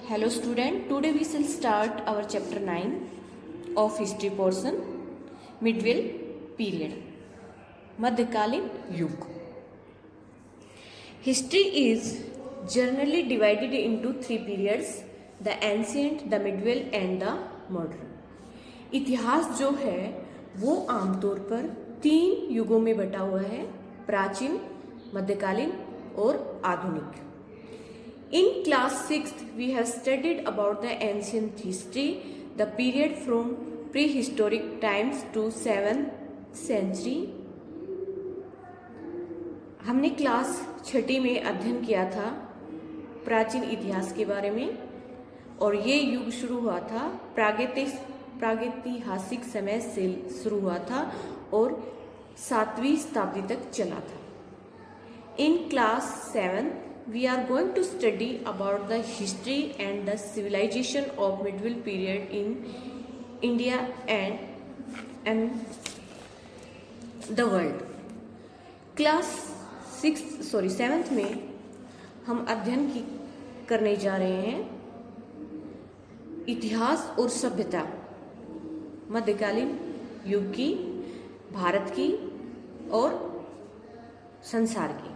Hello student, today we shall start our chapter 9 of history portion, medieval period, मध्यकालीन युग. History is generally divided into three periods, the ancient, the medieval and the modern. इतिहास जो है वो आमतौर पर तीन युगों में बटा हुआ है, प्राचीन, मध्यकालीन और आधुनिक. In class 6th, we have studied about the ancient history, the period from prehistoric times to 7th century. हमने क्लास 6ठी में अध्ययन किया था प्राचीन इतिहास के बारे में और ये युग शुरू हुआ था प्रागैतिहासिक समय से शुरू हुआ था और 7वीं शताब्दी तक चला था. In class 7, we are going to study about the history and the civilization of medieval period in India and the world. Class 7th में हम अध्ययन करने जा रहे हैं इतिहास और सभ्यता मध्यकालीन युग की, भारत की और संसार की.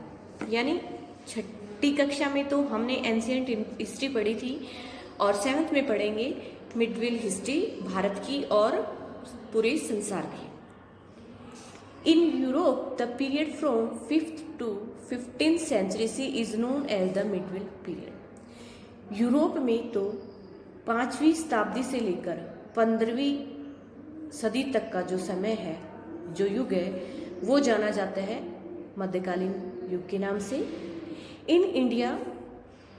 यानी छठी कक्षा में तो हमने एंशिएंट हिस्ट्री पढ़ी थी और 7th में पढ़ेंगे मिडविल हिस्ट्री भारत की और पूरे संसार की. In Europe the period from 5th to 15th century C is known as the medieval period. Europe में तो 5वीं शताब्दी से लेकर 15वीं सदी तक का जो समय है, जो युग है, वो जाना जाता है मध्यकालीन युग के नाम से. In India,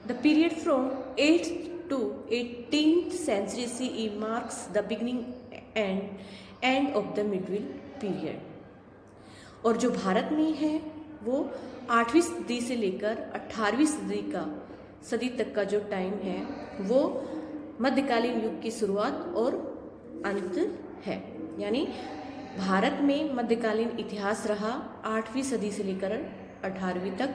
the period from 8th to 18th century CE marks the beginning and end of the medieval period. और जो भारत में है वो 8वीं सदी से लेकर 18वीं सदी तक का जो टाइम है वो मध्यकालीन युग की शुरुआत और अंत है. यानी भारत में मध्यकालीन इतिहास रहा 8वीं सदी से लेकर 18वीं तक.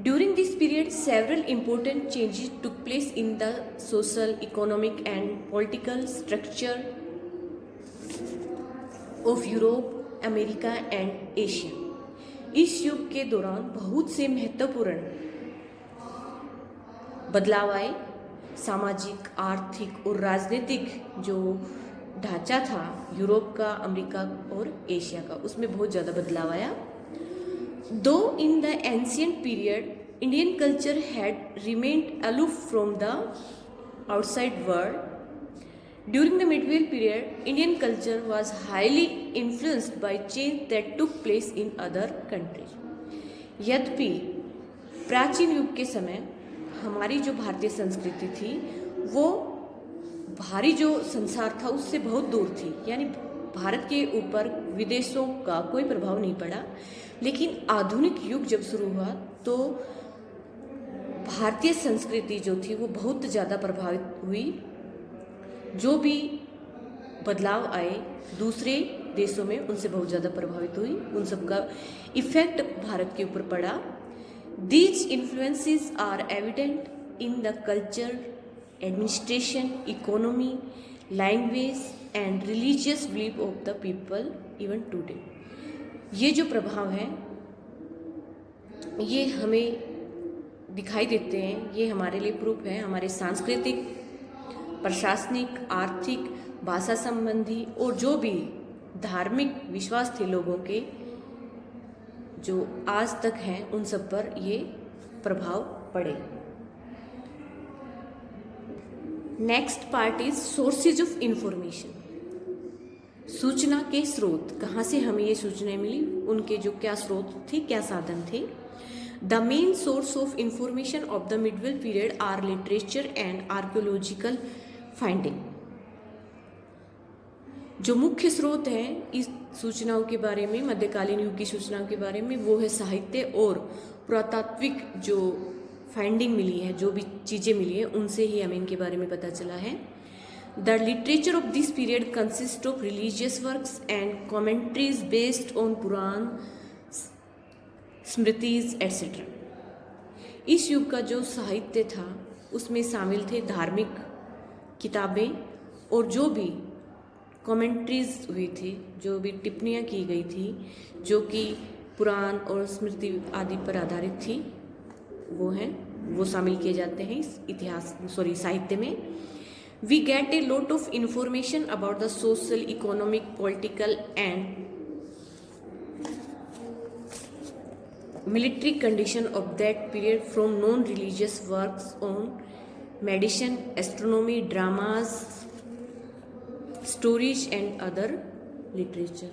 During this period, several important changes took place in the social, economic and political structure of Europe, America and Asia. इस युग के दौरान बहुत से महत्वपूर्ण बदलाव आए. सामाजिक, आर्थिक और राजनीतिक जो ढांचा था यूरोप का, अमेरिका और एशिया का, उसमें बहुत ज़्यादा बदलाव आया. Though in the ancient period, Indian culture had remained aloof from the outside world, during the medieval period, Indian culture was highly influenced by change that took place in other countries. यद्यपि प्राचीन युग के समय हमारी जो भारतीय संस्कृति थी वो बाहरी जो संसार था उससे बहुत दूर थी. यानी भारत के ऊपर विदेशों का कोई प्रभाव नहीं पड़ा. लेकिन आधुनिक युग जब शुरू हुआ तो भारतीय संस्कृति जो थी वो बहुत ज़्यादा प्रभावित हुई. जो भी बदलाव आए दूसरे देशों में उनसे बहुत ज़्यादा प्रभावित हुई. उन सब का इफेक्ट भारत के ऊपर पड़ा. These influences are evident in the culture, administration, economy, language and religious belief of the people even today. ये जो प्रभाव हैं ये हमें दिखाई देते हैं, ये हमारे लिए प्रूफ है. हमारे सांस्कृतिक, प्रशासनिक, आर्थिक, भाषा संबंधी और जो भी धार्मिक विश्वास थे लोगों के जो आज तक हैं उन सब पर ये प्रभाव पड़े. Next part is sources of information. सूचना के स्रोत, कहाँ से हमें ये सूचनाएं मिली, उनके जो क्या स्रोत थे, क्या साधन थे. The main source of information of the medieval period are literature and archaeological finding. जो मुख्य स्रोत हैं इस सूचनाओं के बारे में, मध्यकालीन युग की सूचनाओं के बारे में, वो है साहित्य और पुरातात्विक जो फाइंडिंग मिली है, जो भी चीज़ें मिली है उनसे ही हमें इनके बारे में पता चला है. The literature of this period consists of religious works and commentaries based on Puran, Smritis, etc. इस युग का जो साहित्य था उसमें शामिल थे धार्मिक किताबें और जो भी कमेंट्रीज हुई थी, जो भी टिप्पणियाँ की गई थी, जो कि पुराण और स्मृति आदि पर आधारित थी, वो शामिल किए जाते हैं इस साहित्य में। We get a lot of information about the social, economic, political and military condition of that period from non-religious works on medicine, astronomy, dramas, stories and other literature.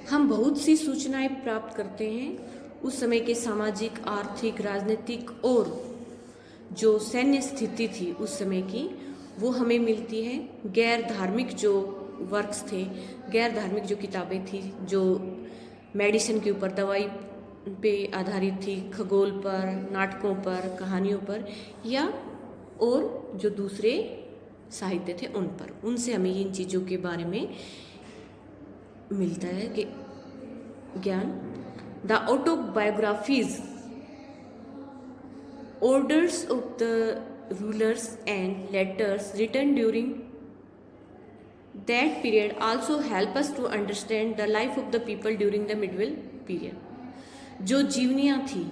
हम बहुत सी सूचनाएं प्राप्त करते हैं उस समय के सामाजिक, आर्थिक, राजनीतिक और जो सैन्य स्थिति थी उस समय की, वो हमें मिलती है। गैर धार्मिक जो वर्क्स थे, गैर धार्मिक जो किताबें थी, जो मेडिसिन के ऊपर, दवाई पे आधारित थी, खगोल पर, नाटकों पर, कहानियों पर, या और जो दूसरे साहित्य थे उन पर, उनसे हमें इन चीज़ों के बारे में मिलता है कि ज्ञान। The autobiographies, orders of the rulers and letters written during that period also help us to understand the life of the people during the medieval period. जो जीवनियाँ थी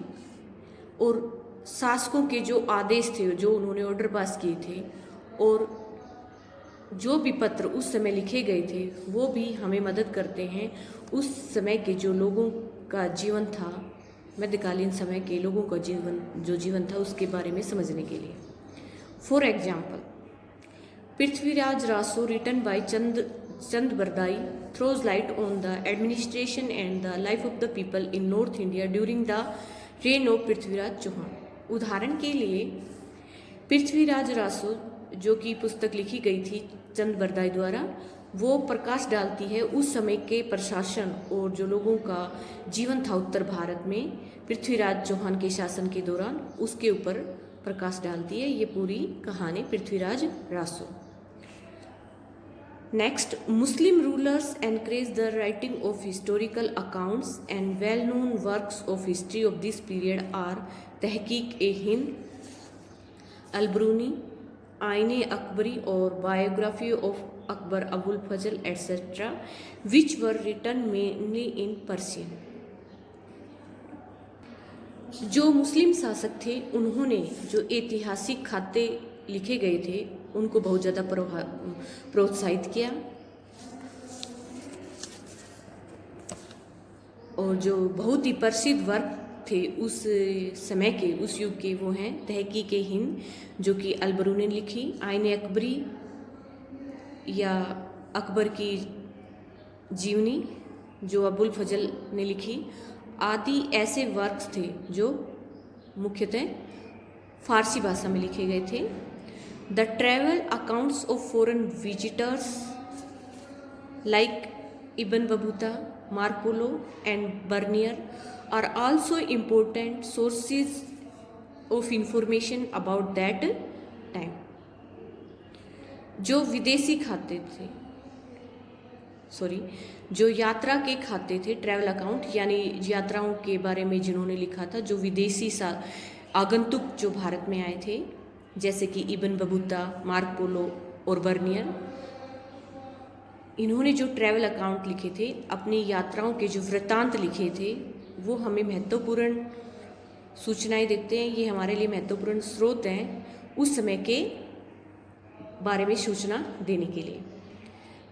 और शासकों के जो आदेश थे, जो उन्होंने ऑर्डर पास किए थे, और जो भी पत्र उस समय लिखे गए थे, वो भी हमें मदद करते हैं उस समय के जो लोगों का जीवन था, मध्यकालीन समय के लोगों का जीवन था उसके बारे में समझने के लिए। For example, Prithviraj Raso written by Chand Bardai throws light on the administration and the life of the people in North India during the reign of Prithviraj Chauhan. उदाहरण के लिए पृथ्वीराज रासो जो कि पुस्तक लिखी गई थी चंद बरदाई द्वारा, वो प्रकाश डालती है उस समय के प्रशासन और जो लोगों का जीवन था उत्तर भारत में पृथ्वीराज चौहान के शासन के दौरान, उसके ऊपर प्रकाश डालती है ये पूरी कहानी Prithviraj Raso. Next, Muslim rulers encouraged the writing of historical accounts, and well-known works of history of this period are Tehqiq-e-Hind, Al-Biruni, Ain-e-Akbari और Biography of Akbar Abul Fazl etc., which were written mainly in Persian. जो मुस्लिम शासक थे उन्होंने जो ऐतिहासिक खाते लिखे गए थे उनको बहुत ज़्यादा प्रोत्साहित किया, और जो बहुत ही प्रसिद्ध वर्क थे उस समय के, उस युग के, वो हैं तहकीक-ए-हिंद जो कि अल-बरूनी ने लिखी, आइन-ए-अकबरी या अकबर की जीवनी जो अबुल फजल ने लिखी, आदि ऐसे वर्क्स थे जो मुख्यतः फारसी भाषा में लिखे गए थे। The travel accounts of foreign visitors like Ibn Battuta, Marco and Bernier are also important sources of information about that time. जो विदेशी खाते थे, जो यात्रा के खाते थे, ट्रैवल अकाउंट यानी यात्राओं के बारे में जिन्होंने लिखा था, जो विदेशी आगंतुक जो भारत में आए थे, जैसे कि इब्न बतूता, मार्को और बर्नियर, इन्होंने जो ट्रैवल अकाउंट लिखे थे, अपनी यात्राओं के जो वृत्तांत लिखे थे, वो हमें महत्वपूर्ण सूचनाएं देते हैं। ये हमारे लिए महत्वपूर्ण स्रोत हैं उस समय के बारे में सूचना देने के लिए।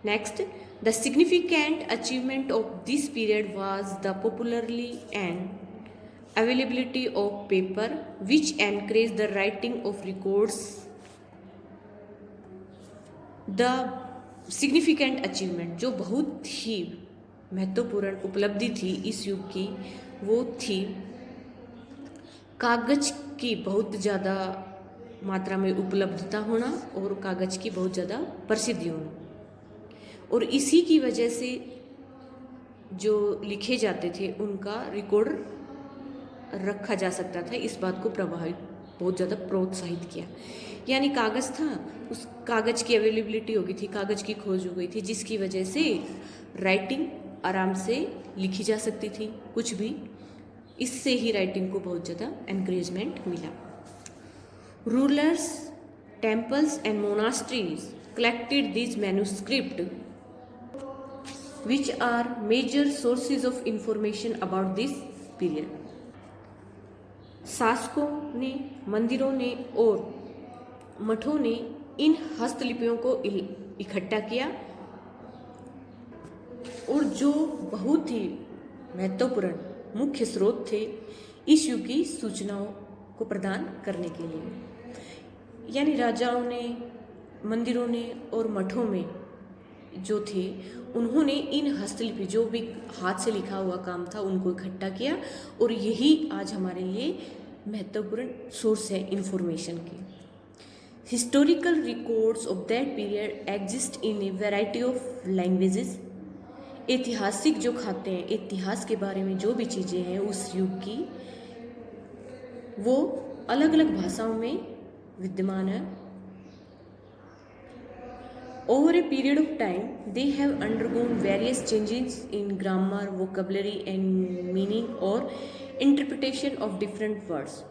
Next, the significant achievement of this period was the popularly and availability of paper which encouraged the writing of records. The significant achievement जो बहुत ही महत्वपूर्ण उपलब्धि थी इस युग की, वो थी कागज की बहुत ज़्यादा मात्रा में उपलब्धता होना और कागज की बहुत ज़्यादा प्रसिद्धि होना, और इसी की वजह से जो लिखे जाते थे उनका रिकॉर्ड रखा जा सकता था। इस बात को बहुत ज़्यादा प्रोत्साहित किया। यानी कागज़ था, उस कागज़ की अवेलेबिलिटी हो गई थी, कागज़ की खोज हो गई थी, जिसकी वजह से राइटिंग आराम से लिखी जा सकती थी, कुछ भी इससे ही राइटिंग को बहुत ज़्यादा एनकरेजमेंट मिला। Rulers, temples and monasteries collected these manuscripts which are major sources of information about this period. शासकों ने, मंदिरों ने और मठों ने इन हस्तलिपियों को इकट्ठा किया और जो बहुत ही महत्वपूर्ण मुख्य स्रोत थे इस युग की सूचनाओं को प्रदान करने के लिए। यानी राजाओं ने, मंदिरों ने और मठों में जो थे उन्होंने इन हस्तलिपि जो भी हाथ से लिखा हुआ काम था उनको इकट्ठा किया और यही आज हमारे लिए महत्वपूर्ण सोर्स है इंफॉर्मेशन की। Historical records of that period exist in A variety of languages. ऐतिहासिक जो खाते हैं, इतिहास के बारे में जो भी चीज़ें हैं उस युग की, वो अलग अलग भाषाओं में विद्यमान है। Over a period of time, they have undergone various changes in grammar, vocabulary and meaning or interpretation of different words.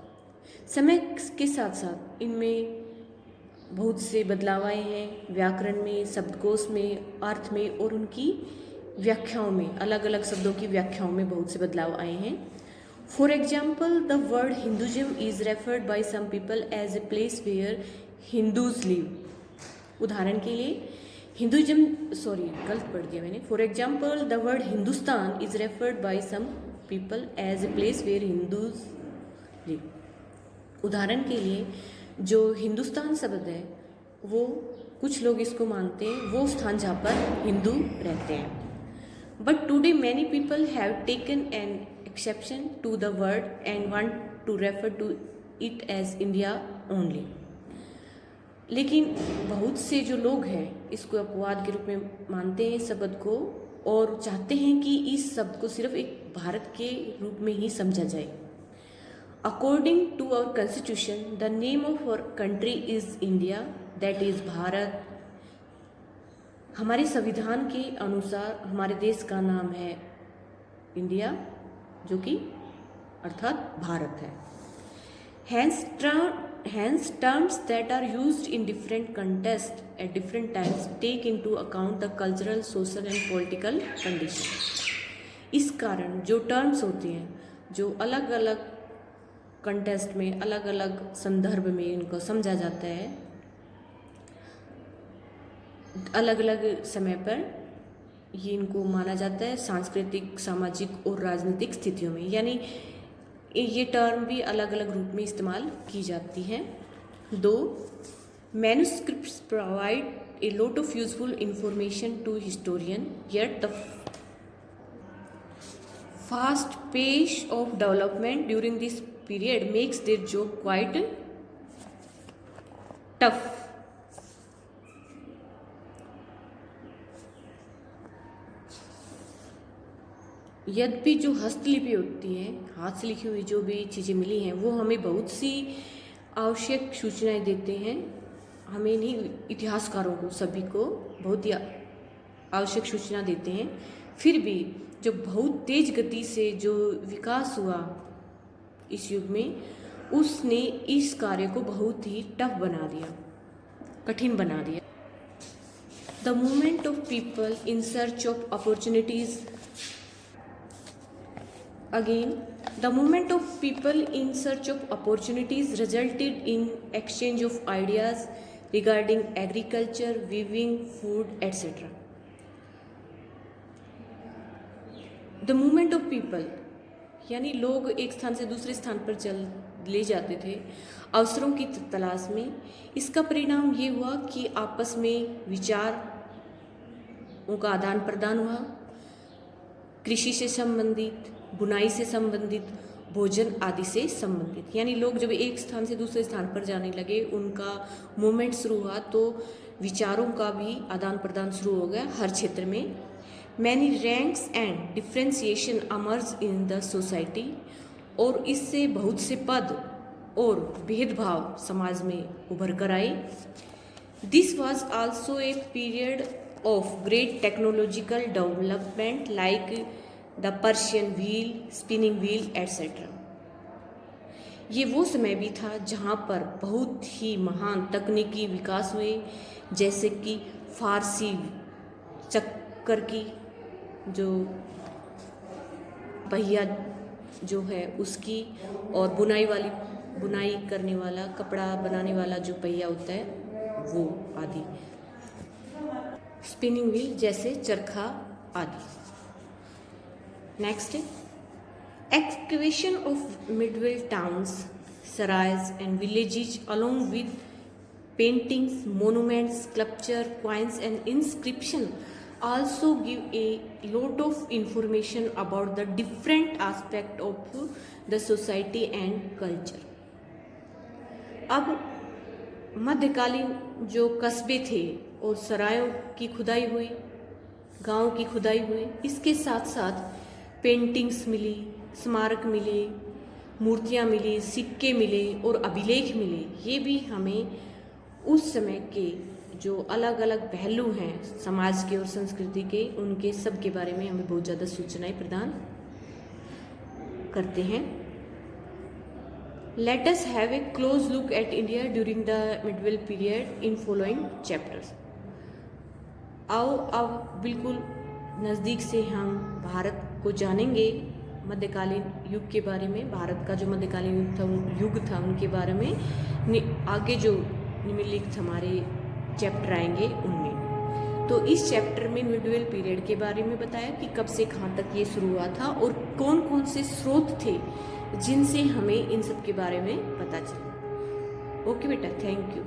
समय के साथ साथ इनमें बहुत से बदलाव आए हैं, व्याकरण में, शब्दकोश में, अर्थ में और उनकी व्याख्याओं में, अलग अलग शब्दों की व्याख्याओं में बहुत से बदलाव आए हैं। For example, the word Hinduism is referred by some people as a place where Hindus live. उदाहरण के लिए गलत पढ़ दिया मैंने। For example the word Hindustan is referred by some people as a place where Hindus live. उदाहरण के लिए जो हिंदुस्तान शब्द है वो कुछ लोग इसको मानते हैं वो स्थान जहाँ पर हिंदू रहते हैं। But today many people have taken an exception to the word and want to refer to it as India only. लेकिन बहुत से जो लोग हैं इसको अपवाद के रूप में मानते हैं शब्द को और चाहते हैं कि इस शब्द को सिर्फ एक भारत के रूप में ही समझा जाए। According to our constitution the name of our country is India, that is Bharat. हमारे संविधान के अनुसार हमारे देश का नाम है इंडिया, जो कि अर्थात भारत है। Hence, terms that are used in different contexts at different times take into account the cultural, social and political conditions. इस कारण जो टर्म्स होते हैं, जो अलग अलग कंटेस्ट में, अलग अलग संदर्भ में इनको समझा जाता है, अलग अलग समय पर ये इनको माना जाता है सांस्कृतिक, सामाजिक और राजनीतिक स्थितियों में। यानी ये टर्म भी अलग अलग रूप में इस्तेमाल की जाती हैं। दो manuscripts provide a lot of useful information to historian, yet the fast pace of development during this period makes their job quite tough. यद्यपि जो हस्तलिपि होती हैं, हाथ से लिखी हुई जो भी चीज़ें मिली हैं, वो हमें बहुत सी आवश्यक सूचनाएं देते हैं। हमें नहीं, इतिहासकारों को, सभी को बहुत ही आवश्यक सूचना देते हैं। फिर भी जो बहुत तेज गति से जो विकास हुआ इस युग में, उसने इस कार्य को बहुत ही टफ बना दिया, कठिन बना दिया। The movement of people in search of opportunities. Again, the movement of people in search of opportunities resulted in exchange of ideas regarding agriculture, weaving, food, etc. The movement of people, यानी लोग एक स्थान से दूसरे स्थान पर चल ले जाते थे अवसरों की तलाश में। इसका परिणाम ये हुआ कि आपस में विचारों का आदान प्रदान हुआ, कृषि से संबंधित, बुनाई से संबंधित, भोजन आदि से संबंधित। यानी लोग जब एक स्थान से दूसरे स्थान पर जाने लगे, उनका मूवमेंट शुरू हुआ, तो विचारों का भी आदान प्रदान शुरू हो गया हर क्षेत्र में। Many ranks and differentiation emerged in the society, और इससे बहुत से पद और भेदभाव समाज में उभर कर आए। This was also a period of great technological development like the Persian wheel, spinning wheel etcetera. ये वो समय भी था जहाँ पर बहुत ही महान तकनीकी विकास हुए, जैसे कि फारसी चक्कर की जो पहिया जो है उसकी, और बुनाई करने वाला, कपड़ा बनाने वाला जो पहिया होता है वो आदि, स्पिनिंग व्हील जैसे चरखा आदि। Next, excavation of medieval towns, sarais and villages along with paintings, monuments, sculpture, coins and inscription also give a lot of information about the different aspect of the society and culture। अब मध्यकालीन जो कस्बे थे और सरायों की खुदाई हुई, गांव की खुदाई हुई, इसके साथ साथ पेंटिंग्स मिली, स्मारक मिले, मूर्तियाँ मिली, सिक्के मिले और अभिलेख मिले। ये भी हमें उस समय के जो अलग अलग पहलू हैं समाज के और संस्कृति के, उनके सब के बारे में हमें बहुत ज़्यादा सूचनाएं प्रदान करते हैं। Let us have a close look at India during the medieval period in following chapters। आओ अब बिल्कुल नज़दीक से हम भारत को जानेंगे, मध्यकालीन युग के बारे में। भारत का जो मध्यकालीन युग था उनके बारे में आगे जो निम्नलिखित हमारे चैप्टर आएंगे उनमें। तो इस चैप्टर में मिडिवल पीरियड के बारे में बताया कि कब से कहाँ तक ये शुरू हुआ था और कौन कौन से स्रोत थे जिनसे हमें इन सब के बारे में पता चला। ओके बेटा, थैंक यू।